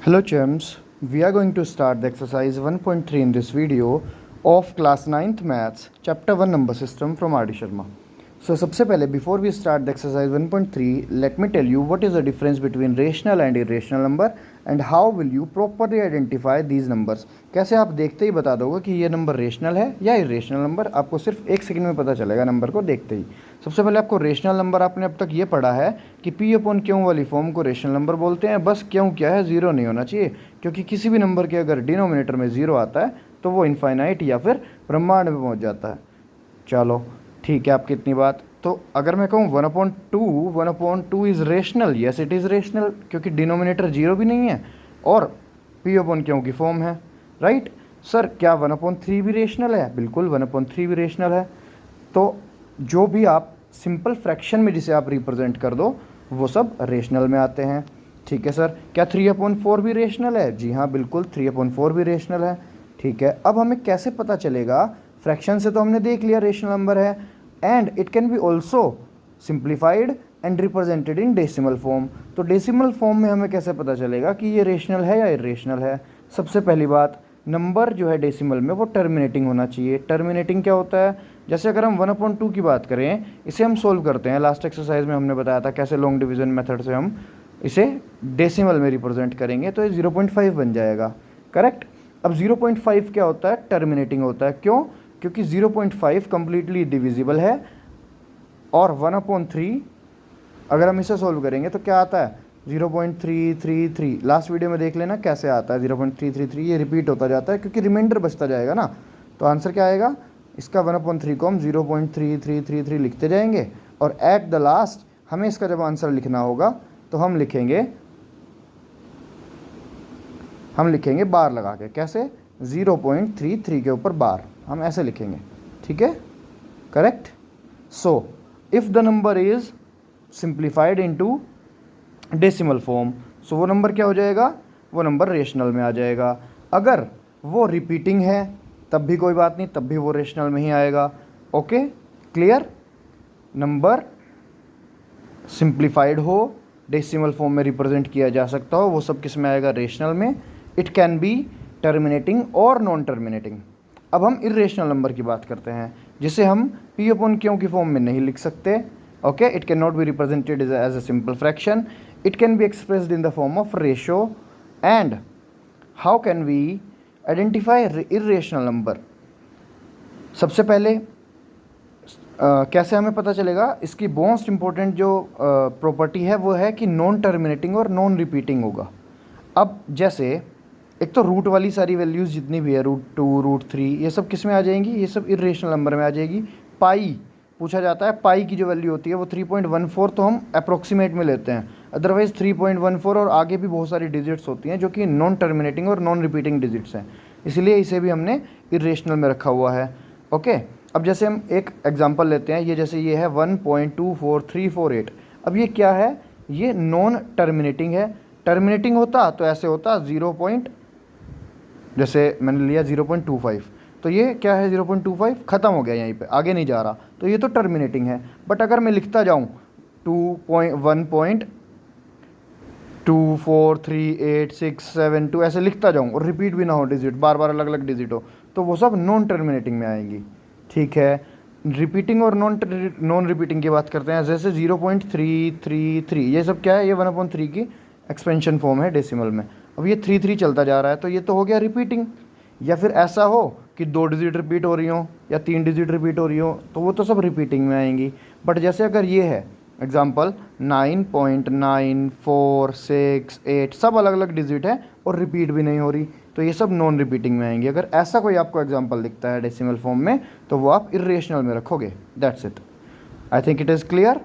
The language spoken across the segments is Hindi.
Hello chums, we are going to start the exercise 1.3 in this video of class 9th maths chapter 1 number system from R.D. Sharma. So सबसे पहले before we start the exercise 1.3 let me tell you what is the difference between rational and irrational number and how will you properly identify these numbers. कैसे आप देखते ही बता दोगे कि ये नंबर रेशनल है या इरेशनल नंबर, आपको सिर्फ एक सेकंड में पता चलेगा नंबर को देखते ही. सबसे पहले आपको रेशनल नंबर आपने अब तक ये पढ़ा है कि पी अपॉन क्यों वाली फॉर्म को रेशनल नंबर बोलते हैं. बस क्यों क्या है, ज़ीरो नहीं होना चाहिए, क्योंकि किसी भी नंबर के अगर डिनोमिनेटर में ज़ीरो आता है तो वो इनफाइनाइट या फिर ब्रह्मांड में पहुंच जाता है. चलो ठीक है आपकी इतनी बात. तो अगर मैं कहूँ 1/2 is rational, yes it is rational, क्योंकि डिनोमिनेटर जीरो भी नहीं है और पी अपॉन क्यों की फॉर्म है. राइट सर, क्या 1/3 भी रेशनल है? बिल्कुल 1/3 भी रेशनल है. तो जो भी आप सिंपल फ्रैक्शन में जिसे आप रिप्रेजेंट कर दो वो सब रेशनल में आते हैं. ठीक है सर, क्या 3/4 भी रेशनल है? जी हाँ बिल्कुल 3/4 भी रेशनल है. ठीक है, अब हमें कैसे पता चलेगा? फ्रैक्शन से तो हमने देख लिया रेशनल नंबर है, and it can B also simplified and represented in decimal form. तो डेसिमल फॉर्म में हमें कैसे पता चलेगा कि ये रेशनल है या इरेशनल है? सबसे पहली बात, नंबर जो है डेसिमल में वो टर्मिनेटिंग होना चाहिए. टर्मिनेटिंग क्या होता है? जैसे अगर हम 1/2 की बात करें, इसे हम सोल्व करते हैं. लास्ट एक्सरसाइज में हमने बताया था कैसे लॉन्ग डिवीजन मेथड से हम इसे डेसिमल में रिप्रेजेंट करेंगे, तो ये 0.5 बन जाएगा. करेक्ट. अब 0.5 क्या होता है? टर्मिनेटिंग होता है. क्यों? क्योंकि 0.5 कंप्लीटली डिविजिबल है और 1/3 अगर हम इसे सोल्व करेंगे तो क्या आता है? 0.333. लास्ट वीडियो में देख लेना कैसे आता है 0.333. ये रिपीट होता जाता है क्योंकि रिमाइंडर बचता जाएगा ना. तो आंसर क्या आएगा इसका? 1/3 को हम 0.3333 लिखते जाएंगे और एट द लास्ट हमें इसका जब आंसर लिखना होगा तो हम लिखेंगे बार लगा के. कैसे? 0.33 के ऊपर बार, हम ऐसे लिखेंगे. ठीक है, correct. So if the number is simplified into decimal form, so वो नंबर क्या हो जाएगा? वो नंबर रेशनल में आ जाएगा. अगर वो रिपीटिंग है तब भी कोई बात नहीं, तब भी वो रेशनल में ही आएगा. Okay clear. नंबर सिंप्लीफाइड हो, डेसिमल फॉर्म में रिप्रेजेंट किया जा सकता हो, वो सब किस में आएगा? रेशनल में. इट कैन बी टर्मिनेटिंग और नॉन टर्मिनेटिंग. अब हम इरेशनल नंबर की बात करते हैं जिसे हम पी अपॉन क्यों की फॉर्म में नहीं लिख सकते. Okay, it can not be represented as a simple fraction. It can be expressed in the form of ratio. And how can we identify irrational number? सबसे पहले कैसे हमें पता चलेगा? इसकी मोस्ट इंपॉर्टेंट जो प्रॉपर्टी है वो है कि नॉन टर्मिनेटिंग और नॉन रिपीटिंग होगा. अब जैसे एक तो रूट वाली सारी वैल्यूज़ जितनी भी है, √2 √3, ये सब किस में आ जाएंगी? ये सब इरेशनल नंबर में आ जाएगी. पाई पूछा जाता है, पाई की जो वैल्यू होती है वो 3.14 तो हम अप्रोक्सीमेट में लेते हैं, अदरवाइज़ 3.14 और आगे भी बहुत सारी डिजिट्स होती हैं जो कि नॉन टर्मिनेटिंग और नॉन रिपीटिंग डिजिट्स हैं, इसलिए इसे भी हमने इरेशनल में रखा हुआ है. ओके, अब जैसे हम एक एग्जांपल लेते हैं, ये जैसे ये है 1.24348. अब ये क्या है? ये नॉन टर्मिनेटिंग है. टर्मिनेटिंग होता तो ऐसे होता 0. जैसे मैंने लिया 0.25, तो ये क्या है? 0.25 ख़त्म हो गया, यहीं पे आगे नहीं जा रहा, तो ये तो टर्मिनेटिंग है. बट अगर मैं लिखता जाऊँ 1.243867 ऐसे लिखता जाऊँ और रिपीट भी ना हो डिजिट, बार बार अलग अलग डिजिट हो, तो वो सब नॉन टर्मिनेटिंग में आएंगी. ठीक है, रिपीटिंग और नॉन रिपीटिंग की बात करते हैं. जैसे 0.333, ये सब क्या है? ये 1/3 की एक्सपेंशन फॉर्म है डेसिमल में. अब ये 3 चलता जा रहा है, तो ये तो हो गया रिपीटिंग. या फिर ऐसा हो कि 2 डिजिट रिपीट हो रही हो या 3 डिजिट रिपीट हो रही हो, तो वो तो सब रिपीटिंग में आएंगी. बट जैसे अगर ये है एग्जांपल 9.9468, सब अलग अलग डिजिट है और रिपीट भी नहीं हो रही, तो ये सब नॉन रिपीटिंग में आएंगी. अगर ऐसा कोई आपको एग्जांपल दिखता है डेसिमल फॉर्म में तो वो आप इरेशनल में रखोगे. That's it. I think it is clear.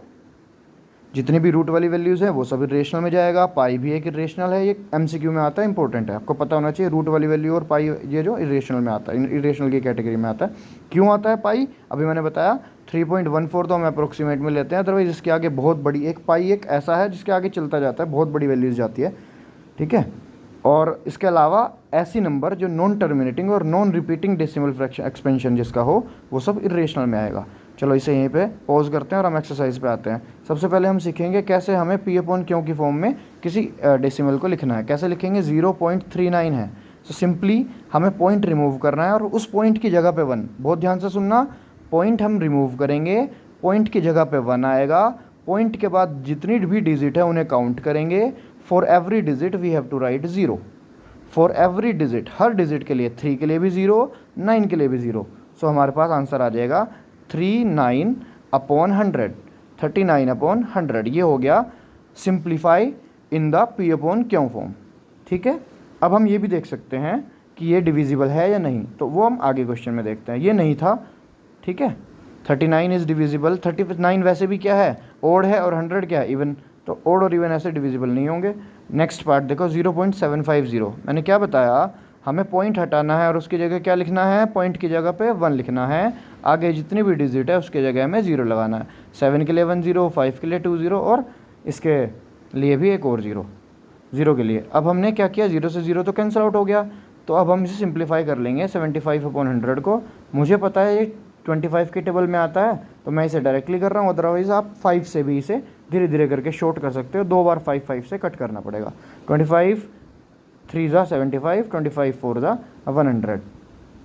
जितनी भी रूट वाली वैल्यूज़ हैं वो सब इरेशनल में जाएगा. पाई भी एक इरेशनल है, ये एमसीक्यू में आता है, इंपॉर्टेंट है, आपको पता होना चाहिए. रूट वाली वैल्यू और पाई ये जो इरेशनल में आता है, इरेशनल की कैटेगरी में आता है. क्यों आता है पाई? अभी मैंने बताया 3.14 तो हम अप्रोक्सीमेट में लेते हैं, अदरवाइज इसके आगे बहुत बड़ी एक पाई एक ऐसा है जिसके आगे चलता जाता है, बहुत बड़ी वैल्यूज़ जाती है. ठीक है, और इसके अलावा ऐसी नंबर जो नॉन टर्मिनेटिंग और non repeating decimal fraction expansion जिसका हो वो सब इरेशनल में आएगा. चलो इसे यहीं पे पॉज करते हैं और हम एक्सरसाइज पे आते हैं. सबसे पहले हम सीखेंगे कैसे हमें पी अपॉन क्यों की फॉर्म में किसी डेसिमल को लिखना है। कैसे लिखेंगे? 0.39 है, तो सिंपली हमें पॉइंट रिमूव करना है और उस पॉइंट की जगह पे 1, बहुत ध्यान से सुनना, पॉइंट हम रिमूव करेंगे, पॉइंट की जगह पे 1 आएगा, पॉइंट के बाद जितनी भी डिजिट है उन्हें काउंट करेंगे। For every digit we have to write 0, for every digit, हर डिजिट के लिए, 3 के लिए भी 0, 9 के लिए भी 0। सो हमारे पास आंसर आ जाएगा 39/100, 39/100। ये हो गया simplify in the P upon Q form. ठीक है, अब हम ये भी देख सकते हैं कि ये डिविजिबल है या नहीं, तो वो हम आगे क्वेश्चन में देखते हैं। ये नहीं था, ठीक है, 39 इज़ डिविजिबल, 39 वैसे भी क्या है, ओड है, और 100 क्या है, इवन, तो ओड और इवन ऐसे डिविजिबल नहीं होंगे। नेक्स्ट पार्ट देखो, 0.750, मैंने क्या बताया, हमें पॉइंट हटाना है और उसकी जगह क्या लिखना है, पॉइंट की जगह पे 1 लिखना है, आगे जितनी भी डिजिट है उसके जगह में 0 लगाना है। 7 के लिए 1 0, 5 के लिए 2 0, और इसके लिए भी एक और 0 के लिए। अब हमने क्या किया, 0 से 0 तो कैंसिल आउट हो गया, तो अब हम इसे सिंप्लीफाई कर लेंगे 75/100 को। मुझे पता है ये 25 के टेबल में आता है, तो मैं इसे डायरेक्टली कर रहा हूँ, अदरवाइज़ आप 5 से भी इसे धीरे धीरे करके शॉर्ट कर सकते हो। 2 बार 5 से कट करना पड़ेगा। 25 3 ज़ा 75, 25 4 ज़ा 100।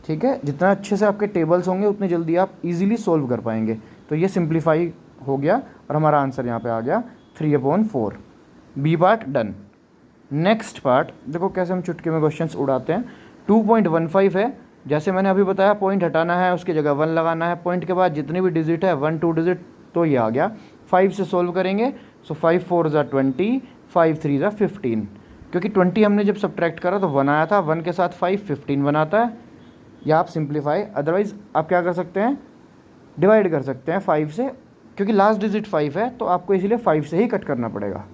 ठीक है, जितना अच्छे से आपके टेबल्स होंगे उतनी जल्दी आप इजीली सोल्व कर पाएंगे। तो ये सिंप्लीफाई हो गया और हमारा आंसर यहाँ पे आ गया 3/4। B part done. Next part देखो कैसे हम चुटकी में क्वेश्चंस उड़ाते हैं। 2.15 है, जैसे मैंने अभी बताया, पॉइंट हटाना है, उसकी जगह 1 लगाना है, पॉइंट के बाद जितनी भी डिजिट है 1 2 डिजिट, तो ये आ गया। 5 से सोल्व करेंगे, सो 5 4 ज़ा 20, 5 3 ज़ा 15, क्योंकि 20 हमने जब सब्ट्रैक्ट करा तो 1 आया था, 1 के साथ 5 15 बनाता है। या आप सिंप्लीफाई, अदरवाइज़ आप क्या कर सकते हैं, डिवाइड कर सकते हैं 5 से, क्योंकि लास्ट डिजिट 5 है तो आपको इसीलिए 5 से ही कट करना पड़ेगा।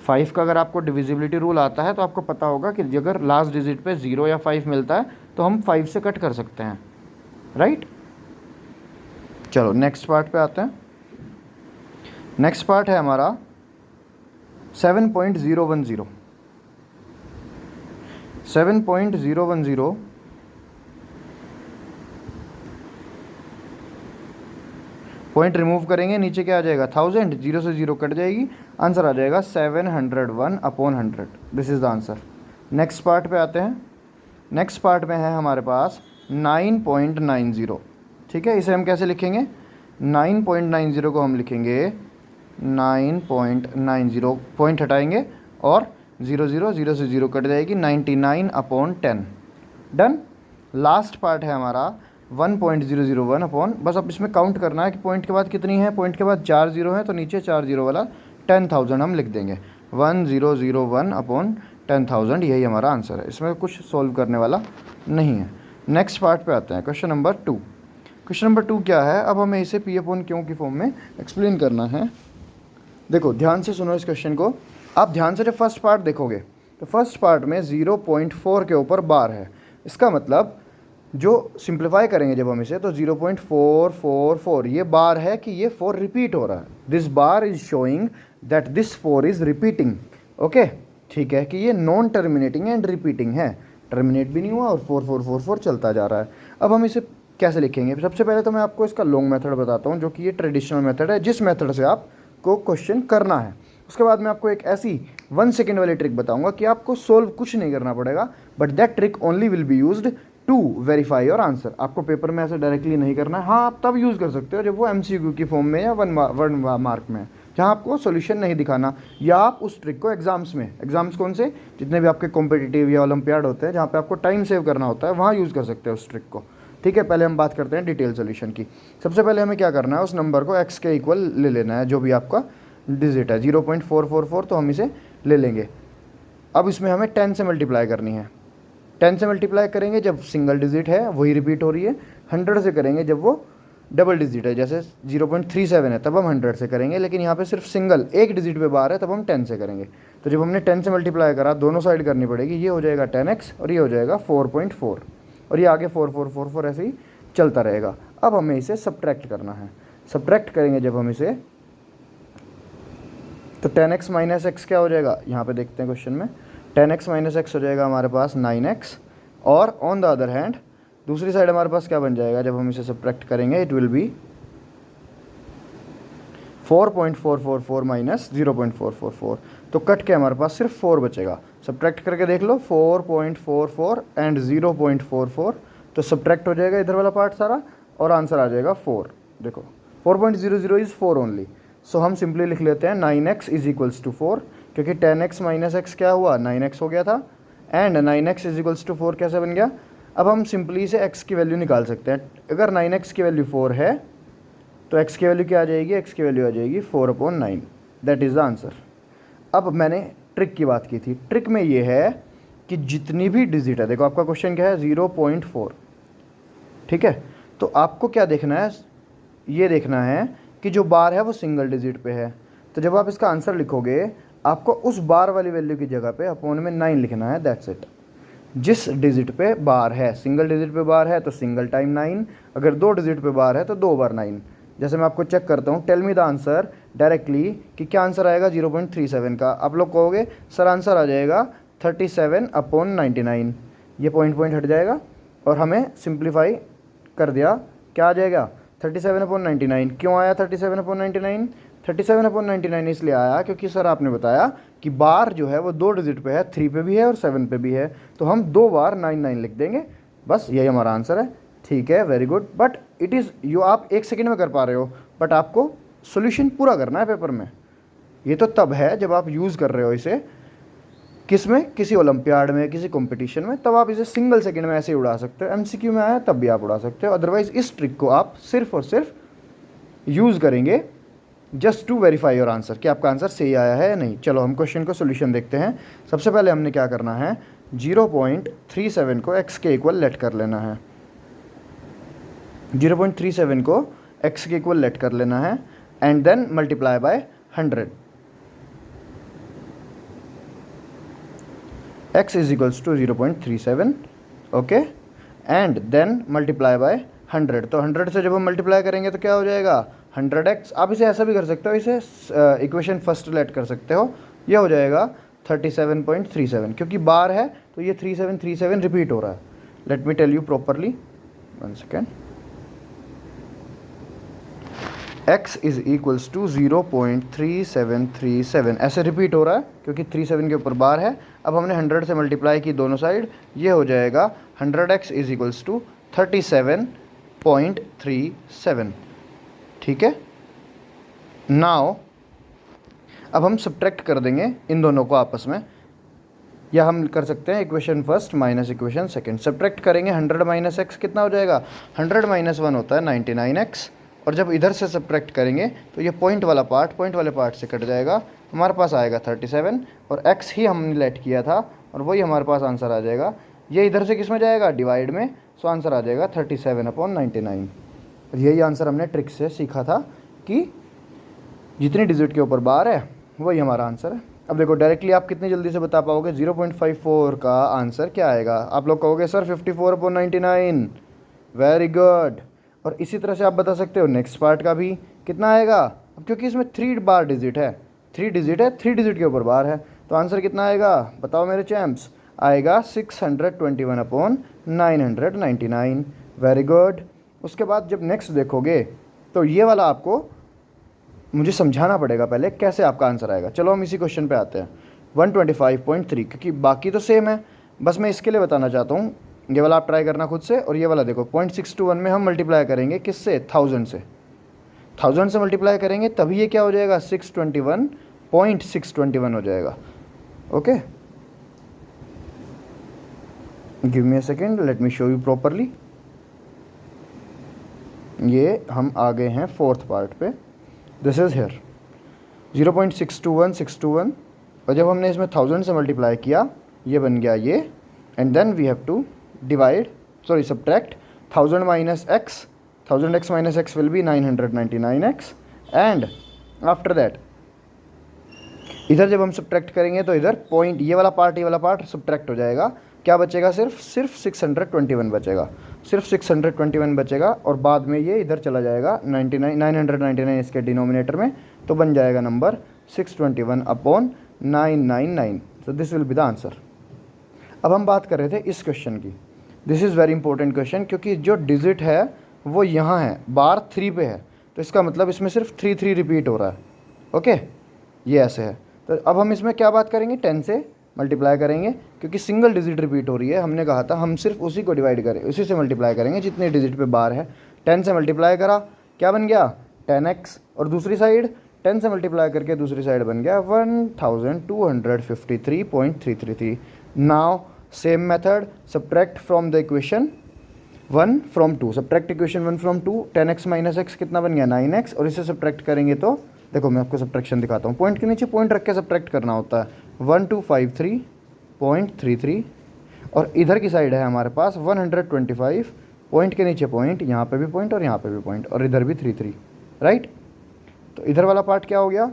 5 का अगर आपको डिविजिबिलिटी रूल आता है तो आपको पता होगा कि अगर लास्ट डिजिट पे 0 या 5 मिलता है तो हम 5 से कट कर सकते हैं, राइट। चलो नेक्स्ट पार्ट पे आते हैं। नेक्स्ट पार्ट है हमारा 7.010। 7.010 पॉइंट रिमूव करेंगे, नीचे क्या आ जाएगा, 1000, 0 से 0 कट जाएगी, आंसर आ जाएगा 701/100। This is the answer. Next part पे आते हैं। नेक्स्ट पार्ट में है हमारे पास 9.90। ठीक है, इसे हम कैसे लिखेंगे, 9.90 को हम लिखेंगे 9.90, पॉइंट हटाएंगे और 0 0, 0 से 0 कट जाएगी, 99/10। डन। लास्ट पार्ट है हमारा 1.001 बस अब इसमें काउंट करना है कि पॉइंट के बाद कितनी है, पॉइंट के बाद 4 0 है, तो नीचे 4 0 वाला 10,000 हम लिख देंगे, 1001/10,000, यही हमारा आंसर है। इसमें कुछ सॉल्व करने वाला नहीं है। नेक्स्ट पार्ट पे आते हैं, क्वेश्चन नंबर 2। क्वेश्चन नंबर 2 क्या है, अब हमें इसे P/Q की फॉर्म में एक्सप्लेन करना है। देखो ध्यान से सुनो इस क्वेश्चन को, आप ध्यान से जब फर्स्ट पार्ट देखोगे तो फर्स्ट पार्ट में 0.4 के ऊपर बार है, इसका मतलब जो सिंप्लीफाई करेंगे जब हम इसे, तो 0.444 ये बार है कि ये 4 रिपीट हो रहा है। This bar is showing that this 4 is repeating. Okay, ठीक है, कि ये नॉन टर्मिनेटिंग एंड रिपीटिंग है, टर्मिनेट भी नहीं हुआ और 4444 चलता जा रहा है। अब हम इसे कैसे लिखेंगे, सबसे पहले तो मैं आपको इसका लॉन्ग मेथड बताता हूँ, जो कि ये ट्रेडिशनल मेथड है, जिस मेथड से आपको क्वेश्चन करना है। उसके बाद मैं आपको एक ऐसी 1 सेकेंड वाली ट्रिक बताऊंगा कि आपको सोल्व कुछ नहीं करना पड़ेगा, but that trick only will be used to verify your answer. आपको पेपर में ऐसे डायरेक्टली नहीं करना है, हाँ आप तब यूज़ कर सकते हो जब वो MCQ की फॉर्म में या 1 मार्क में है, जहाँ आपको सोल्यूशन नहीं दिखाना, या आप उस ट्रिक को एग्जाम्स में, एग्जाम्स कौन से, जितने भी आपके कॉम्पिटिटिव या ओलंपियाड होते हैं जहाँ पे आपको टाइम सेव करना होता है, वहाँ यूज़ कर सकते हैं उस ट्रिक को। ठीक है, पहले हम बात करते हैं डिटेल सोल्यूशन की। सबसे पहले हमें क्या करना है, उस नंबर को x के इक्वल ले लेना है, जो भी आपका डिजिट है 0.444, तो हम इसे ले लेंगे। अब इसमें हमें 10 से मल्टीप्लाई करनी है। 10 से मल्टीप्लाई करेंगे जब सिंगल डिजिट है वही रिपीट हो रही है, 100 से करेंगे जब वो डबल डिजिट है, जैसे 0.37 है तब हम 100 से करेंगे, लेकिन यहाँ पे सिर्फ सिंगल एक डिजिट पे बार है तब हम 10 से करेंगे। तो जब हमने 10 से मल्टीप्लाई करा, दोनों साइड करनी पड़ेगी, ये हो जाएगा 10x और ये हो जाएगा 4.4 और ये आगे 4444 ऐसे ही चलता रहेगा। अब हमें इसे सब्ट्रैक्ट करना है। सब्ट्रैक्ट करेंगे जब हम इसे, तो 10x माइनस एक्स क्या हो जाएगा, यहाँ पे देखते हैं क्वेश्चन में, 10x माइनस एक्स हो जाएगा हमारे पास 9x, और ऑन द अदर हैंड दूसरी साइड हमारे पास क्या बन जाएगा जब हम इसे सब्ट्रैक्ट करेंगे, इट विल बी 4.444 माइनस 0.444। तो कट के हमारे पास सिर्फ 4 बचेगा। सब्ट्रैक्ट करके देख लो 4.44 एंड 0.44, तो सब्ट्रैक्ट हो जाएगा इधर वाला पार्ट सारा और आंसर आ जाएगा 4। देखो 4.00 इज़ 4 ओनली, सो हम सिंपली लिख लेते हैं 9x इज इक्वल्स टू 4, क्योंकि 10x माइनस एक्स क्या हुआ 9x हो गया था, and 9x is equals to 4 कैसे बन गया। अब हम सिंपली से x की वैल्यू निकाल सकते हैं। अगर 9x की वैल्यू 4 है तो x की वैल्यू क्या आ जाएगी, x की वैल्यू आ जाएगी 4/9, दैट इज़ द आंसर। अब मैंने ट्रिक की बात की थी, ट्रिक में ये है कि जितनी भी डिजिट है, देखो आपका क्वेश्चन क्या है 0.4, ठीक है, तो आपको क्या देखना है, ये देखना है कि जो बार है वो सिंगल डिजिट पे है। तो जब आप इसका आंसर लिखोगे आपको उस बार वाली वैल्यू की जगह पे अपॉन में 9 लिखना है, दैट्स इट। जिस डिजिट पे बार है, सिंगल डिजिट पे बार है तो सिंगल टाइम 9, अगर 2 डिजिट पे बार है तो 2 बार 9। जैसे मैं आपको चेक करता हूँ, tell me the answer directly कि क्या आंसर आएगा 0.37 का। आप लोग कहोगे सर आंसर आ जाएगा 37/99, ये पॉइंट हट जाएगा और हमें सिंप्लीफाई कर दिया, क्या आ जाएगा 37/99। क्यों आया 37/99? 37/99 इसलिए आया क्योंकि सर आपने बताया कि बार जो है वो 2 डिजिट पे है, 3 पे भी है और 7 पे भी है, तो हम 2 बार 99 लिख देंगे, बस यही हमारा आंसर है। ठीक है, very good. But it is you, आप 1 सेकेंड में कर पा रहे हो, बट आपको सोल्यूशन पूरा करना है पेपर में। ये तो तब है जब आप यूज़ कर रहे हो इसे, किस में, किसी ओलंपियाड में, किसी कंपटीशन में, तब आप इसे सिंगल सेकंड में ऐसे ही उड़ा सकते हो। एमसीक्यू में आया तब भी आप उड़ा सकते हो, अदरवाइज इस ट्रिक को आप सिर्फ और सिर्फ यूज़ करेंगे just to verify your answer कि आपका आंसर सही आया है या नहीं। चलो हम क्वेश्चन का सोल्यूशन देखते हैं। सबसे पहले हमने क्या करना है, 0.37 को x के इक्वल लेट कर लेना है। 0.37 को x के इक्वल लेट कर लेना है and then multiply by 100। x is equals to 0.37, okay, and then multiply by 100। तो 100 से जब हम मल्टीप्लाई करेंगे तो क्या हो जाएगा 100x। आप इसे ऐसा भी कर सकते हो, इसे इक्वेशन फर्स्ट लेट कर सकते हो, ये हो जाएगा 37.37, क्योंकि बार है तो ये 3737 रिपीट हो रहा है। Let me tell you properly, 1 second. x is equals to 0.3737 ऐसे रिपीट हो रहा है क्योंकि 37 के ऊपर बार है। अब हमने 100 से मल्टीप्लाई की दोनों साइड, ये हो जाएगा 100x इज इक्वल्स टू 37.37, ठीक है। नाउ अब हम सब्ट्रैक्ट कर देंगे इन दोनों को आपस में, या हम कर सकते हैं equation first minus equation second. Subtract करेंगे 100 माइनस एक्स कितना हो जाएगा, 100 माइनस 1 होता है 99x, और जब इधर से सब्ट्रैक्ट करेंगे तो ये पॉइंट वाला पार्ट पॉइंट वाले पार्ट से कट जाएगा, हमारे पास आएगा 37 और x ही हमने लेट किया था और वही हमारे पास आंसर आ जाएगा। ये इधर से किस में जाएगा, डिवाइड में, सो आंसर आ जाएगा 37/99। यही आंसर हमने ट्रिक से सीखा था कि जितनी डिजिट के ऊपर बार है वही हमारा आंसर है। अब देखो डायरेक्टली आप कितनी जल्दी से बता पाओगे, 0.54 का आंसर क्या आएगा। आप लोग कहोगे सर 54/99, वेरी गुड। और इसी तरह से आप बता सकते हो नेक्स्ट पार्ट का भी कितना आएगा, अब क्योंकि इसमें 3 बार डिजिट है, 3 डिजिट है, 3 डिजिट के ऊपर बार है, तो आंसर कितना आएगा बताओ मेरे चैम्प्स, आएगा 621/999, वेरी गुड। उसके बाद जब नेक्स्ट देखोगे तो ये वाला आपको मुझे समझाना पड़ेगा पहले कैसे आपका आंसर आएगा। चलो हम इसी क्वेश्चन पे आते हैं, 125.3, क्योंकि बाकी तो सेम है, बस मैं इसके लिए बताना चाहता हूँ। ये वाला आप ट्राई करना खुद से, और ये वाला देखो 0.621 में हम मल्टीप्लाई करेंगे किससे, 1000 से, 1000 से मल्टीप्लाई करेंगे तभी ये क्या हो जाएगा 621.621 हो जाएगा। Okay, give me a second, let me show you properly. ये हम आ गए हैं 4th पार्ट पे, दिस इज़ हेयर 0.621 और जब हमने इसमें 1000 से मल्टीप्लाई किया ये बन गया ये, and then we have to divide, sorry subtract 1000 minus x, 1000x minus x will be 999x, and after that इधर जब हम सब्ट्रैक्ट करेंगे तो इधर पॉइंट ये वाला पार्ट सब्ट्रैक्ट हो जाएगा, क्या बचेगा, सिर्फ 621 बचेगा, सिर्फ 621 बचेगा, और बाद में ये इधर चला जाएगा 999 इसके डिनोमिनेटर में, तो बन जाएगा number 621/999। So this will be the answer. अब हम बात कर रहे थे इस क्वेश्चन की, this is very important question, क्योंकि जो डिजिट है वो यहाँ है, बार 3 पे है, तो इसका मतलब इसमें सिर्फ 3 रिपीट हो रहा है। ओके, ये ऐसे है, तो अब हम इसमें क्या बात करेंगे, 10 से मल्टीप्लाई करेंगे, क्योंकि सिंगल डिजिट रिपीट हो रही है। हमने कहा था हम सिर्फ उसी को डिवाइड करें, उसी से मल्टीप्लाई करेंगे जितने डिजिट पे बार है। 10 से मल्टीप्लाई करा, क्या बन गया 10x, और दूसरी साइड 10 से मल्टीप्लाई करके दूसरी साइड बन गया 1253.333। Now same method, subtract from the equation 1 from 2, subtract equation 1 from 2, 10x minus x कितना बन गया 9x, और इसे सब्ट्रैक्ट करेंगे तो देखो मैं आपको सब्ट्रैक्शन दिखाता हूँ, पॉइंट के नीचे पॉइंट रख के सब्ट्रैक्ट करना होता है। 1253.33, और इधर की साइड है हमारे पास 125, पॉइंट के नीचे पॉइंट, यहाँ पे भी पॉइंट और यहाँ पे भी पॉइंट, और इधर भी 33, राइट। तो इधर वाला पार्ट क्या हो गया,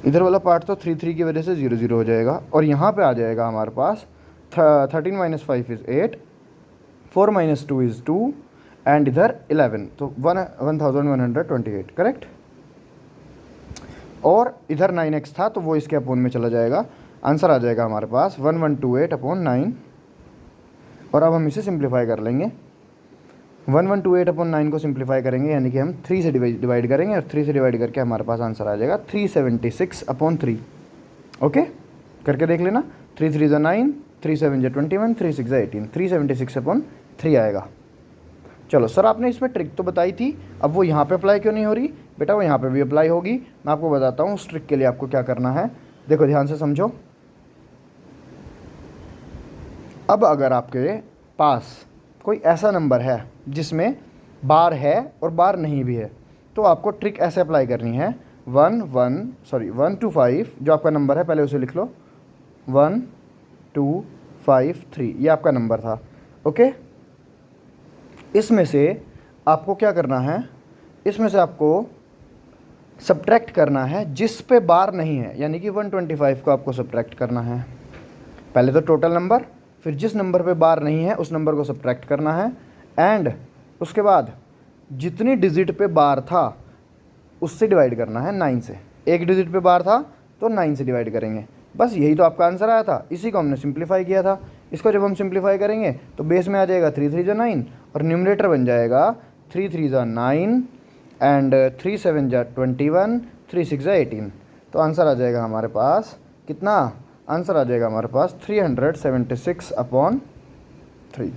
इधर वाला पार्ट तो 33 की वजह से 0 0 हो जाएगा, और यहाँ पे आ जाएगा हमारे पास 13 minus 5 is 8, 4 minus 2 is 2, and इधर 11, तो 1128, करेक्ट। और इधर 9x था तो वो इसके अपोन में चला जाएगा, आंसर आ जाएगा हमारे पास 1128/9। और अब हम इसे सिंप्लीफाई कर लेंगे, 1128/9 को सिंप्लीफाई करेंगे, यानी कि हम 3 से डिवाइड करेंगे, और 3 से डिवाइड करके हमारे पास आंसर आ जाएगा 376/3। ओके, करके देख लेना, 3 3 ज़ा 9, 3 7 ज़ा 21, 3 6 ज़ा 18, 376/3 आएगा। चलो सर आपने इसमें ट्रिक तो बताई थी, अब वो यहाँ पे अप्लाई क्यों नहीं हो रही, बेटा वो यहाँ पे भी अप्लाई होगी। मैं आपको बताता हूँ उस ट्रिक के लिए आपको क्या करना है, देखो ध्यान से समझो। अब अगर आपके पास कोई ऐसा नंबर है जिसमें बार है और बार नहीं भी है, तो आपको ट्रिक ऐसे अप्लाई करनी है, 1 2 5 जो आपका नंबर है पहले उसे लिख लो, 1 2 5 3 ये आपका नंबर था। ओके, इसमें से आपको क्या करना है, इसमें से आपको सब्ट्रैक्ट करना है जिस पे बार नहीं है, यानी कि 125 को आपको सब्ट्रैक्ट करना है। पहले तो टोटल नंबर, फिर जिस नंबर पे बार नहीं है उस नंबर को सब्ट्रैक्ट करना है, एंड उसके बाद जितनी डिजिट पे बार था उससे डिवाइड करना है 9 से। एक डिजिट पे बार था तो 9 से डिवाइड करेंगे, बस यही तो आपका आंसर आया था, इसी को हमने सिंप्लीफाई किया था। इसको जब हम सिंप्लीफाई करेंगे तो बेस में आ जाएगा 3 3 ज़ा 9, और न्यूमरेटर बन जाएगा 3 3 ज़ा 9 एंड 3 7 ज़ा 21, 3 6 ज़ा 18। तो आंसर आ जाएगा हमारे पास कितना, आंसर आ जाएगा हमारे पास 376/3।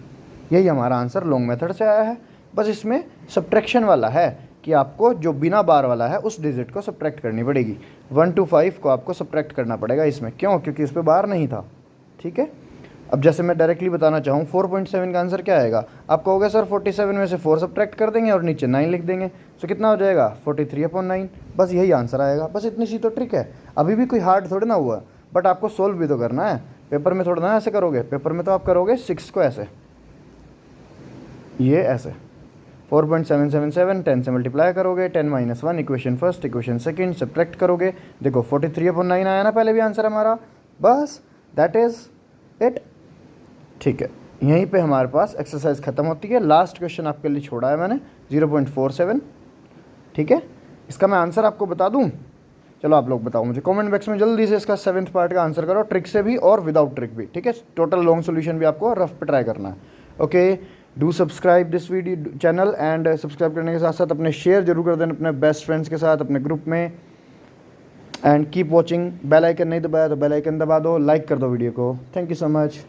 यही हमारा आंसर लॉन्ग मेथड से आया है। बस इसमें सब्ट्रैक्शन वाला है कि आपको जो बिना बार वाला है उस डिजिट को सब्ट्रैक्ट करनी पड़ेगी। 1 2 5 को आपको सब्ट्रैक्ट करना पड़ेगा इसमें, क्यों, क्योंकि इस पर बार नहीं था। ठीक है, अब जैसे मैं डायरेक्टली बताना चाहूँ 4.7 का आंसर क्या आएगा, आप कहोगे सर 47 में से 4 सब्ट्रैक्ट कर देंगे और नीचे 9 लिख देंगे, तो कितना हो जाएगा 43/9। बस यही आंसर आएगा, बस इतनी सी तो ट्रिक है, अभी भी कोई हार्ड थोड़ी ना हुआ, बट आपको सोल्व भी तो करना है। पेपर में थोड़ा ना ऐसे करोगे, पेपर में तो आप करोगे 6 को ऐसे, ये ऐसे 4.777, 10 से मल्टीप्लाई करोगे, 10 - 1 equation first, equation second, subtract करोगे, देखो 43/9 आया ना पहले भी आंसर हमारा, बस दैट इज़ इट। ठीक है, यहीं पे हमारे पास एक्सरसाइज ख़त्म होती है। लास्ट क्वेश्चन आपके लिए छोड़ा है मैंने 0.47। ठीक है, इसका मैं आंसर आपको बता दूं, चलो आप लोग बताओ मुझे कमेंट बॉक्स में, जल्दी से इसका 7th पार्ट का आंसर करो, ट्रिक से भी और विदाउट ट्रिक भी। ठीक है, टोटल लॉन्ग सोल्यूशन भी आपको रफ पे ट्राई करना है। Okay, do subscribe this video channel, and subscribe करने के साथ साथ अपने शेयर जरूर कर देना अपने बेस्ट फ्रेंड्स के साथ, अपने ग्रुप में, and keep watching. Bell icon नहीं दबाया तो बेल आइकन दबा दो, लाइक कर दो वीडियो को। Thank you so much.